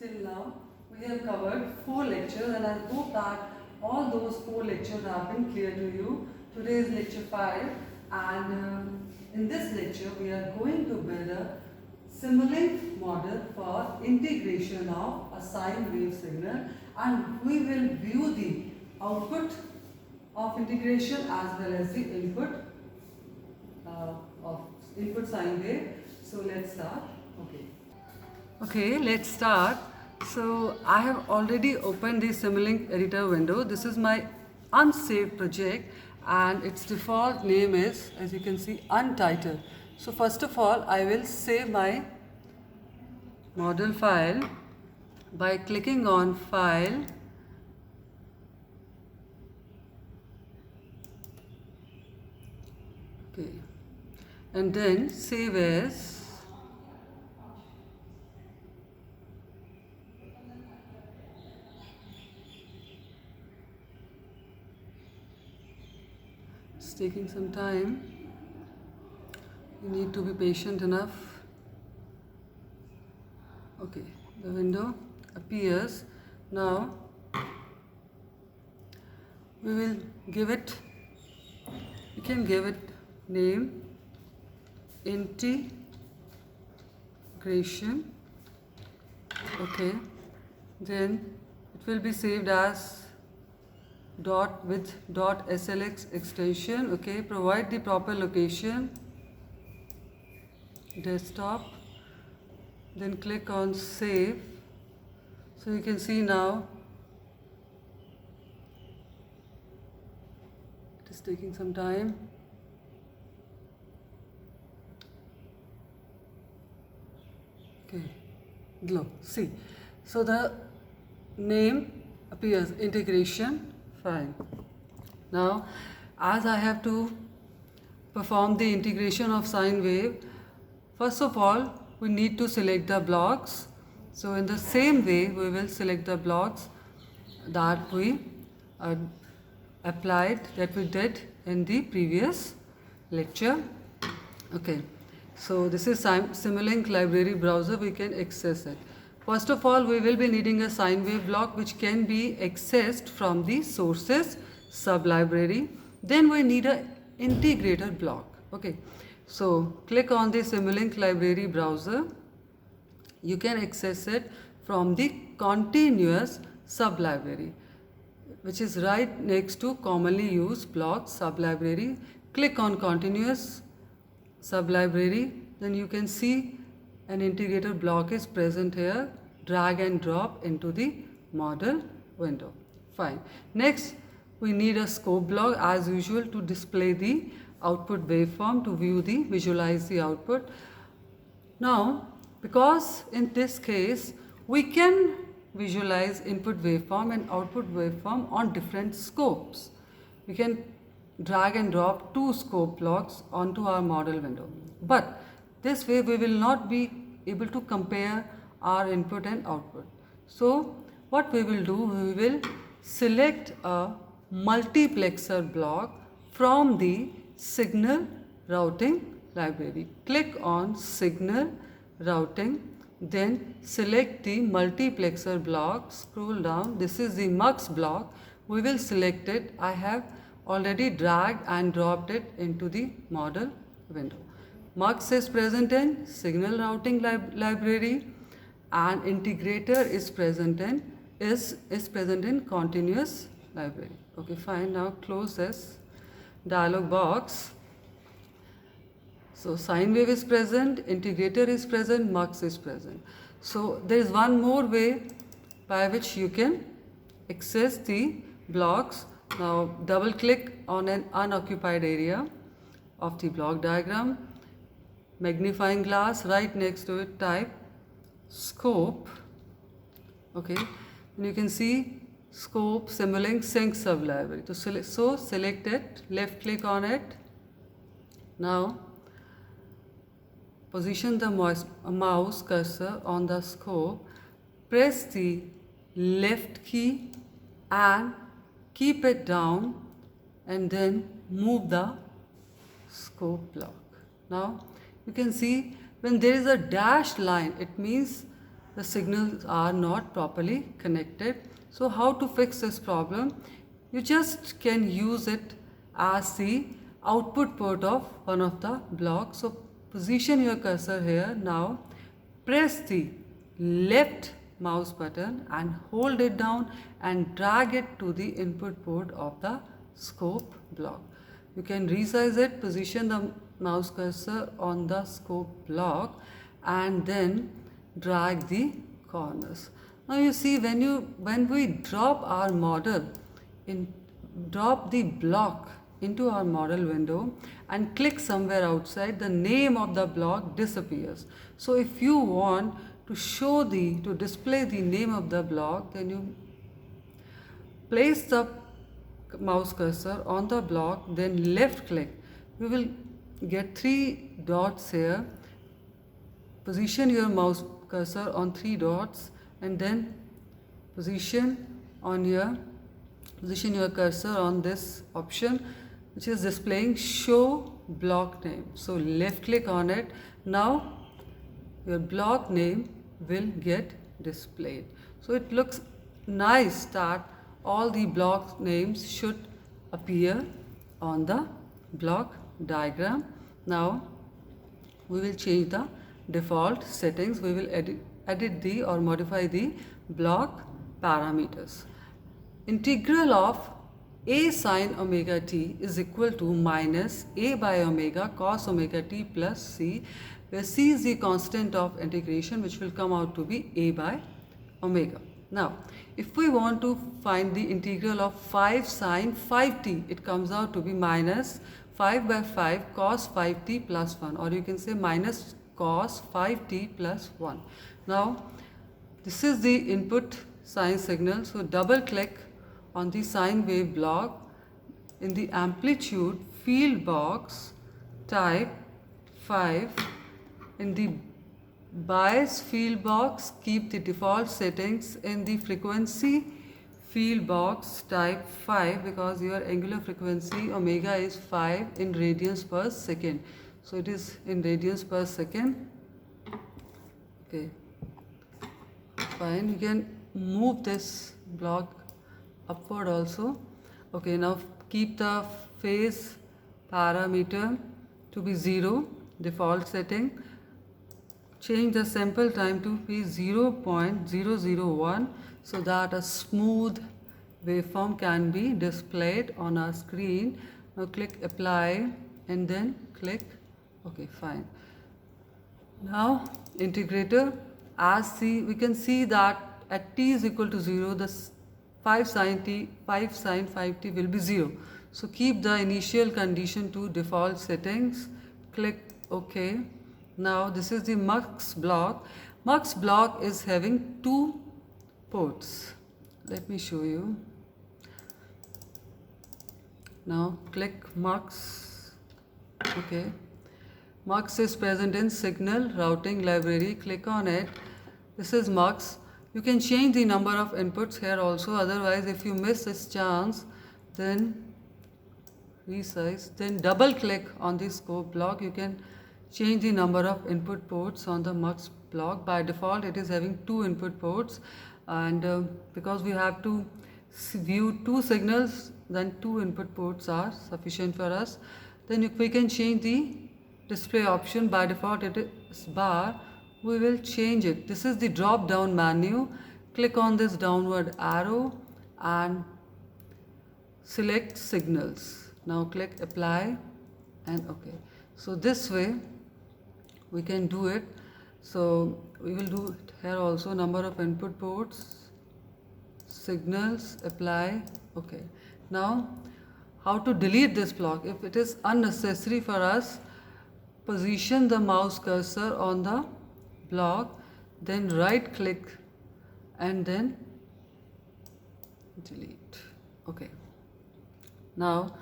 till now we have covered 4 lectures, and I hope that all those 4 lectures have been clear to you. Today is lecture 5, and in this lecture we are going to build a Simulink model for integration of a sine wave signal, and we will view the output of integration as well as the input of input sine wave. So let's start. Okay, let's start. So I have already opened the Simulink editor window. This is my unsaved project and its default name is, as you can see, untitled. So first of all, I will save my model file by clicking on File, okay, and then Save As. It's taking some time. You need to be patient enough. Okay, the window appears. Now we will give it, we can give it name integration. Okay, then it will be saved as dot with dot slx extension. Okay, provide the proper location, desktop, then click on save. So you can see now it is taking some time. Okay, look, see, so the name appears integration. Fine. Now, as I have to perform the integration of sine wave, first of all, we need to select the blocks. So in the same way, we will select the blocks that we applied, that we did in the previous lecture. Okay. So this is Simulink library browser. We can access it. First of all, we will be needing a sine wave block which can be accessed from the sources sublibrary. Then we need an integrator block. Okay, so click on the Simulink library browser. You can access it from the continuous sublibrary, which is right next to commonly used block sublibrary. Click on continuous sublibrary, then you can see an integrator block is present here. Drag and drop into the model window. Fine. Next, we need a scope block as usual to display the output waveform, to visualize the output. Now, because in this case we can visualize input waveform and output waveform on different scopes, we can drag and drop 2 scope blocks onto our model window. But this way we will not be able to compare our input and output. So what we will do, we will select a multiplexer block from the signal routing library. Click on signal routing, then select the multiplexer block, scroll down. This is the MUX block. We will select it. I have already dragged and dropped it into the model window. MUX is present in signal routing library, and integrator is present in continuous library. Okay, fine. Now close this dialog box. So sine wave is present, integrator is present, MUX is present. So there is one more way by which you can access the blocks. Now double click on an unoccupied area of the block diagram. Magnifying glass, right next to it type scope. Okay, and you can see scope Simulink sync sublibrary. So select it, left click on it. Now position the mouse cursor on the scope, press the left key and keep it down, and then move the scope block. Now you can see when there is a dashed line, it means the signals are not properly connected. So how to fix this problem? You just can use it as the output port of one of the blocks. So position your cursor here. Now press the left mouse button and hold it down and drag it to the input port of the scope block. You can resize it, position the mouse cursor on the scope block and then drag the corners. Now you see when we drop our model drop the block into our model window and click somewhere outside, the name of the block disappears. So if you want to display the name of the block, then you place the mouse cursor on the block, then left click. You will get 3 dots here. Position your mouse cursor on 3 dots and then position your cursor on this option which is displaying show block name. So left click on it. Now your block name will get displayed. So it looks nice that all the block names should appear on the block diagram. Now we will change the default settings. We will edit or modify the block parameters. Integral of a sine omega t is equal to minus a by omega cos omega t plus c, where c is the constant of integration, which will come out to be a by omega. Now, if we want to find the integral of 5 sine 5t, it comes out to be minus 5 by 5 cos 5t plus 1, or you can say minus cos 5t plus 1. Now, this is the input sine signal. So double click on the sine wave block. In the amplitude field box, type 5. In the bias field box, keep the default settings. In the frequency field box, type 5, because your angular frequency omega is 5 in radians per second. So it is in radians per second. Okay, fine. You can move this block upward also. Okay, now keep the phase parameter to be 0, default setting. Change the sample time to be 0.001 so that a smooth waveform can be displayed on our screen. Now click apply and then click OK, fine. Now integrator, we can see that at t is equal to 0, the 5 sine 5t will be 0. So keep the initial condition to default settings. Click OK. Now this is the mux block. Mux block is having 2 ports. Let me show you. Now click mux. Okay. Mux is present in signal routing library. Click on it. This is mux. You can change the number of inputs here also. Otherwise, if you miss this chance, then resize. Then double click on the scope block. You can change the number of input ports on the mux block. By default, it is having 2 input ports, and because we have to view 2 signals, then 2 input ports are sufficient for us. Then we can change the display option. By default, it is bar. We will change it. This is the drop down menu. Click on this downward arrow and select signals. Now click apply and OK. So this way we can do it. So we will do it here also. Number of input ports, signals, apply, OK. Now how to delete this block? If it is unnecessary for us, position the mouse cursor on the block, then right click and then delete. Okay. Now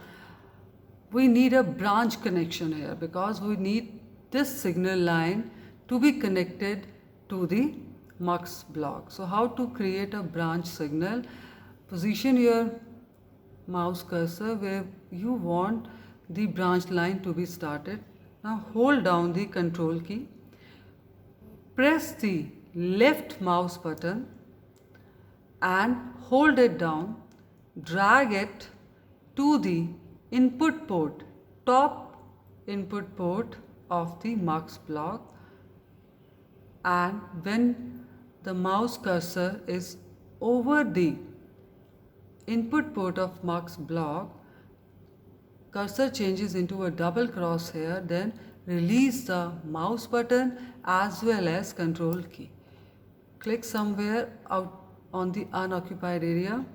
we need a branch connection here because we need this signal line to be connected to the mux block. So how to create a branch signal? Position your mouse cursor where you want the branch line to be started. Now hold down the control key. Press the left mouse button and hold it down, drag it to the input port, top input port of the mux block, and when the mouse cursor is over the input port of mux block, cursor changes into a double crosshair, then release the mouse button as well as control key. Click somewhere out on the unoccupied area.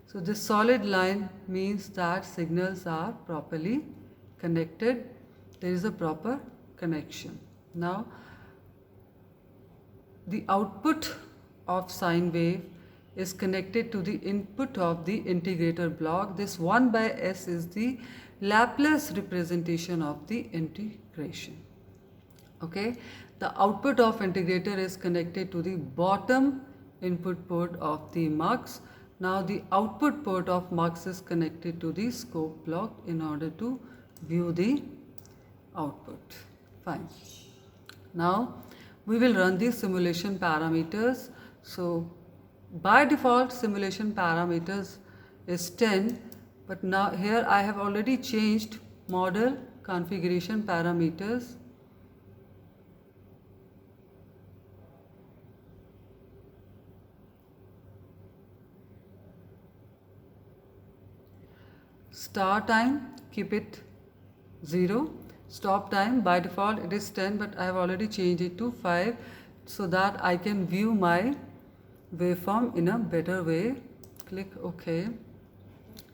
So this solid line means that signals are properly connected. There is a proper connection. Now the output of sine wave is connected to the input of the integrator block. This 1 by s is the Laplace representation of the integration. Okay, the output of integrator is connected to the bottom input port of the mux. Now the output port of mux is connected to the scope block in order to view the output. Fine. Now we will run the simulation parameters. So by default simulation parameters is 10, but now here I have already changed model configuration parameters. Start time, keep it 0. Stop time, by default it is 10, but I have already changed it to 5 so that I can view my waveform in a better way. Click OK.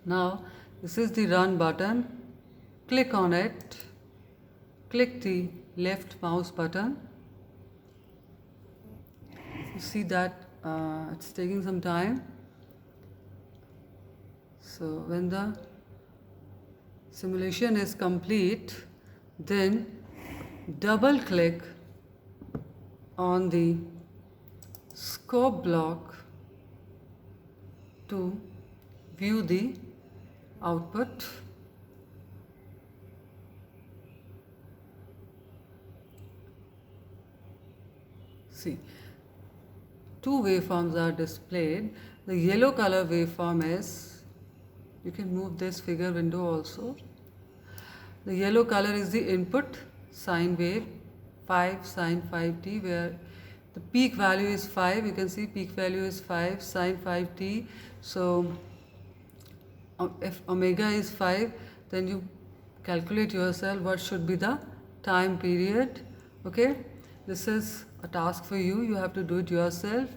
Now this is the run button. Click on it. Click the left mouse button. You see that it's taking some time. So when the simulation is complete, then double click on the scope block to view the output. See, two waveforms are displayed. The yellow color waveform is, you can move this figure window also. The yellow color is the input sine wave 5 sine 5t, where the peak value is 5. You can see peak value is 5 sine 5t. So if omega is 5, then you calculate yourself what should be the time period. Okay, this is a task for you. You have to do it yourself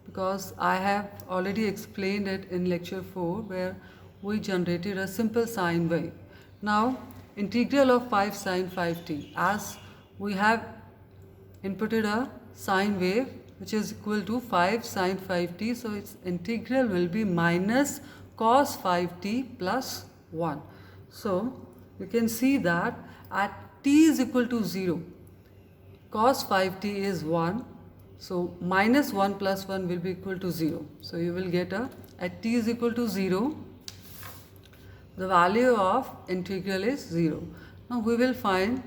because I have already explained it in lecture 4 where we generated a simple sine wave. Now integral of 5 sine 5t, as we have inputted a sine wave which is equal to 5 sine 5t, so its integral will be minus cos 5t plus 1. So you can see that at t is equal to 0, cos 5t is 1, so minus 1 plus 1 will be equal to 0. So you will get at t is equal to 0, the value of integral is 0. Now we will find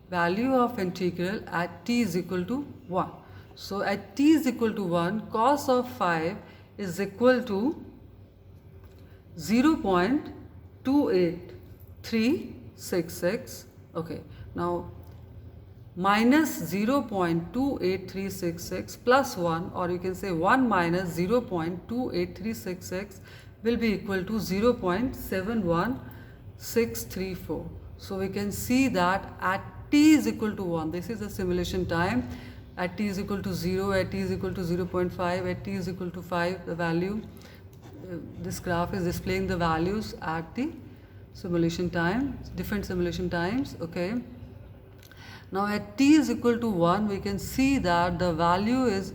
value of integral at t is equal to 1. So at t is equal to 1, cos of 5 is equal to 0.28366. Okay, now minus 0.28366 plus 1, or you can say 1 minus 0.28366 will be equal to 0.71634. So we can see that at t is equal to 1, this is the simulation time. At t is equal to 0, at t is equal to 0.5, at t is equal to 5, the value, this graph is displaying the values at the simulation time, different simulation times. Okay, now at t is equal to 1, we can see that the value is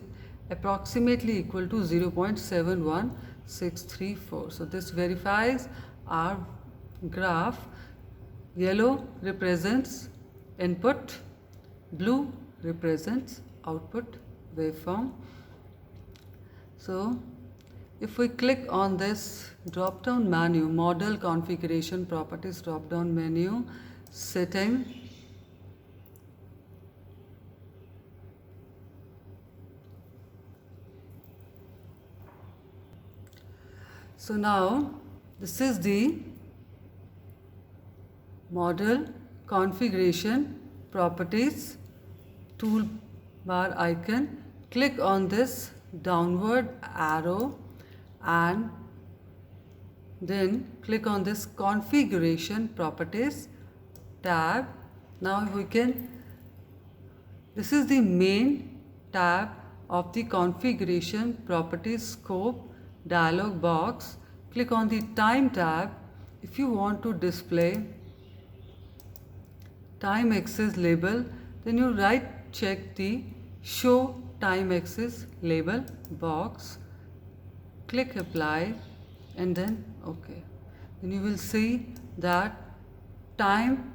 approximately equal to 0.71634. So this verifies our graph. Yellow represents input, blue represents output waveform. So if we click on this drop down menu, model configuration properties drop down menu, setting, So now this is the model configuration properties toolbar icon. Click on this downward arrow and then click on this configuration properties tab. Now we can, this is the main tab of the configuration properties scope dialog box. Click on the time tab. If you want to display time axis label, then you right check the show time axis label box, click apply and then OK. Then you will see that time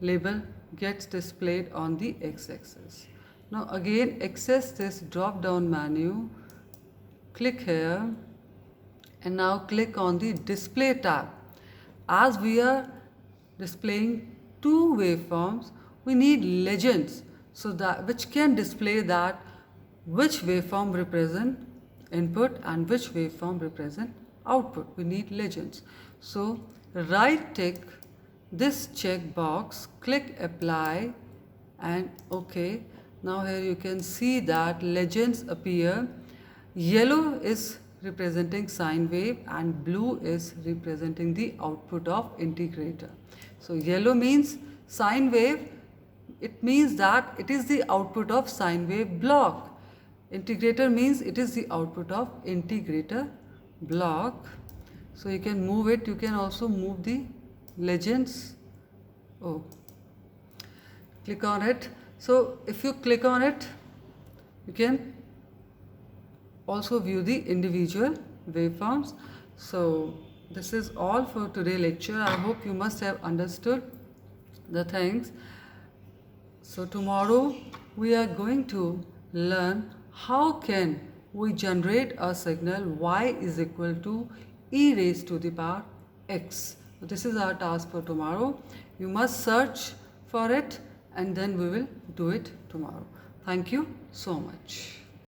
label gets displayed on the x-axis. Now again access this drop down menu, click here and now click on the display tab. As we are displaying two waveforms, we need legends so that which can display that which waveform represent input and which waveform represent output. We need legends. So right tick this checkbox, click apply and OK. Now here you can see that legends appear. Yellow is representing sine wave and blue is representing the output of integrator. So yellow means sine wave, it means that it is the output of sine wave block. Integrator means it is the output of integrator block. So you can move it, you can also move the legends. Oh, click on it. So if you click on it, you can also view the individual waveforms. So this is all for today's lecture. I hope you must have understood the things. So tomorrow we are going to learn how can we generate a signal y is equal to e raised to the power x. So this is our task for tomorrow. You must search for it and then we will do it tomorrow. Thank you so much.